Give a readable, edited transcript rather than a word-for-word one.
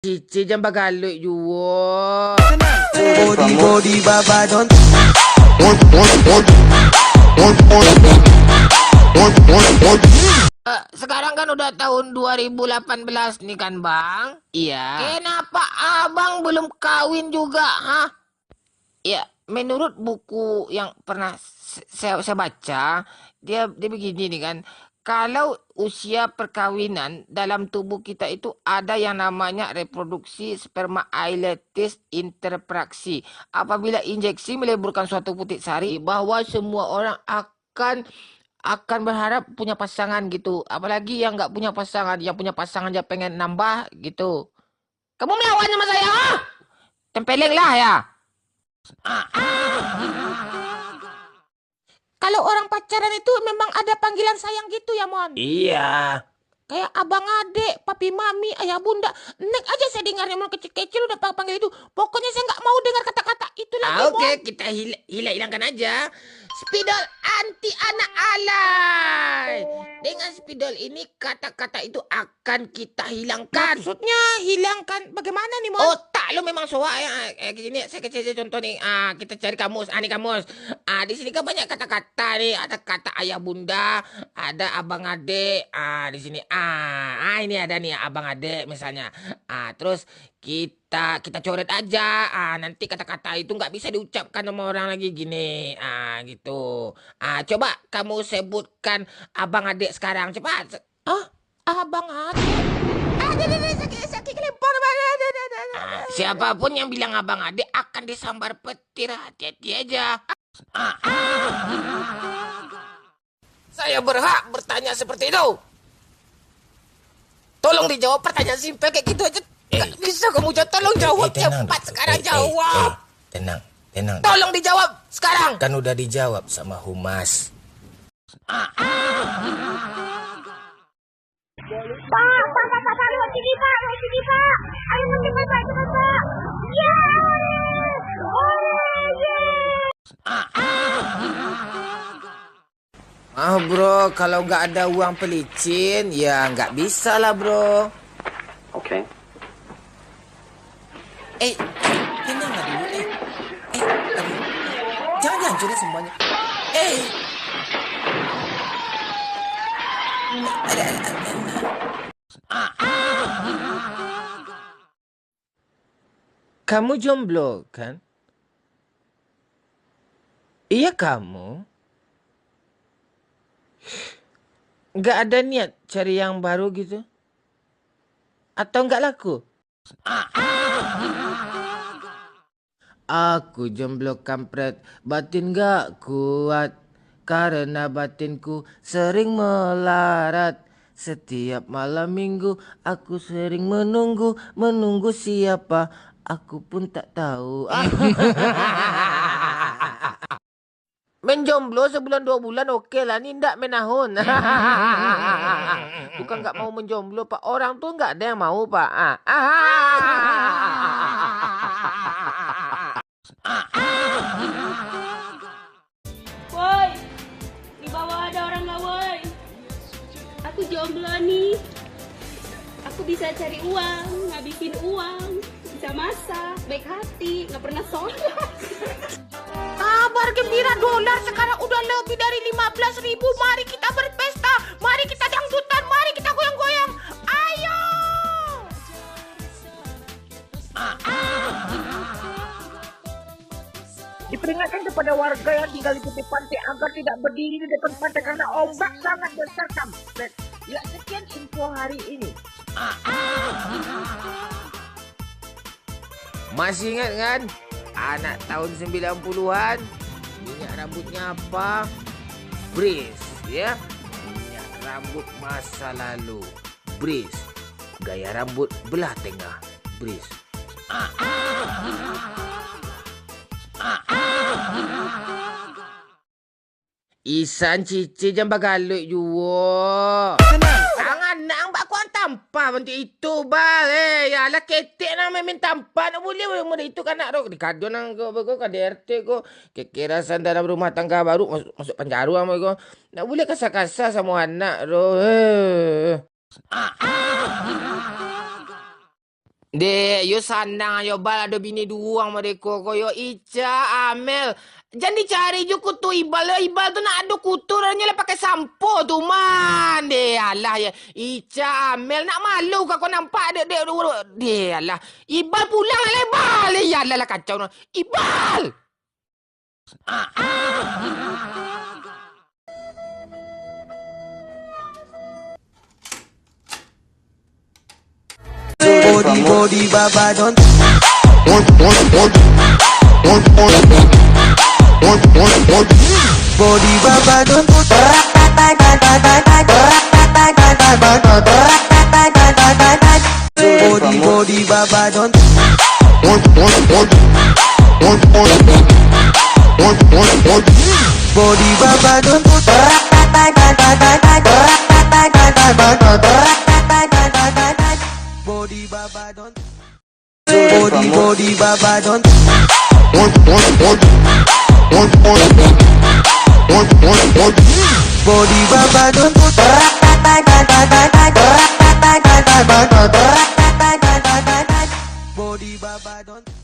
Cici jangan bagaluk juga. Body babadon. Sekarang kan udah tahun 2018 nih kan bang? Iya. Kenapa abang belum kawin juga, hah? Ya, menurut buku yang pernah saya baca, dia begini nih kan. Kalau usia perkawinan dalam tubuh kita itu ada yang namanya reproduksi sperma eiletis interpraksi. Apabila injeksi meleburkan suatu putik sari, bahwa semua orang akan berharap punya pasangan gitu. Apalagi yang nggak punya pasangan, yang punya pasangan dia pengen nambah gitu. Kamu melawan sama saya, ah? Tempeleng lah ya. Kalau orang pacaran itu memang ada panggilan sayang gitu ya, Mon? Iya. Kayak abang adik, papi mami, ayah bunda. Nek aja saya dengarnya mau kecil-kecil udah panggil itu. Pokoknya saya nggak mau dengar kata-kata itu lagi, Mon. Oke, kita hilangkan aja. Spidol anti anak alay. Dengan spidol ini kata-kata itu akan kita hilangkan. Maksudnya hilangkan bagaimana nih, Mon? Otak lo memang soak ya. Gini saya kecil contoh nih. Kita cari kamus. Nih kamus. Di sini kan banyak kata-kata nih. Ada kata ayah bunda, ada abang adik. Di sini. Ini ada nih abang adik misalnya. Terus kita coret aja. Nanti kata-kata itu nggak bisa diucapkan sama orang lagi gini. Gitu. Coba kamu sebutkan abang adik sekarang cepat. Abang adik. Sakit kelempar. Siapapun yang bilang abang adik akan disambar petir. Hati-hati aja. Saya berhak bertanya seperti itu. Tolong dijawab pertanyaan simpel kayak gitu aja. Gak bisa kamu jawab. Tolong jawab cepat sekarang jawab. Tenang. Tolong dijawab sekarang. Kan udah dijawab sama Humas. Pak, lewat sini, Pak. Ayo cepat, Pak. Ya. Bro, kalau nggak ada uang pelicin, ya nggak bisa lah, bro. Okay. Tenang lah dulu, aduh. Jangan dihancurin semuanya. Kamu jomblo, kan? Iya kamu. Nggak ada niat cari yang baru gitu? Atau nggak laku? Aku jomblo kampret, batin gak kuat. Karena batinku sering melarat. Setiap malam minggu aku sering menunggu siapa. Aku pun tak tahu. Menjomblo sebulan 2 bulan oke lah. Ini ndak menahun. Bukan nggak mau menjomblo pak. Orang tuh nggak ada yang mau pak. Woi, di bawah ada orang nggak woi? Aku jomblo nih. Aku bisa cari uang, ngabisin uang, bisa masak, baik hati, nggak pernah sholat. Kabar gembira dolar sekarang udah lebih dari 15.000. Mari kita berpesta. Mari kita dangdutan. Mari kita goyang-goyang. Ayo. Diperingatkan kepada warga yang tinggal di tepi pantai agar tidak berdiri di depan pantai karena ombak sangat besar. Ya, sekian info hari ini. Masih ingat kan? Anak tahun 90-an. Minyak rambutnya apa? Breeze, ya. Minyak rambut masa lalu. Breeze. Gaya rambut belah tengah. Breeze. Isan cici jangan bagaluk juga. Jangan nak mbak kuan tanpa bentuk itu bal. Ya lah ketek nak main tanpa nak boleh muda itu kan nak di kado nang ko KDRT ko kekerasan dalam rumah tangga baru masuk penjara sama ko. Nak boleh kasar-kasar sama anak ro. Dek, yo sandang yo bal ada bini dua mereka koyo Ica, Amel. Jangan dicari je kutu Ibal. Ibal tu nak ada kuturnya lah pakai sampo tu man. Dek, alah ya. Ica, Amel nak malu kau nampak dek. Dek, alah. Ibal pulang lah Ibal. Ya lah kacau. Ibal! Body baba don't body baba don't body baba don't body baba don't body baba don't body baba don't body baba don't body baba don't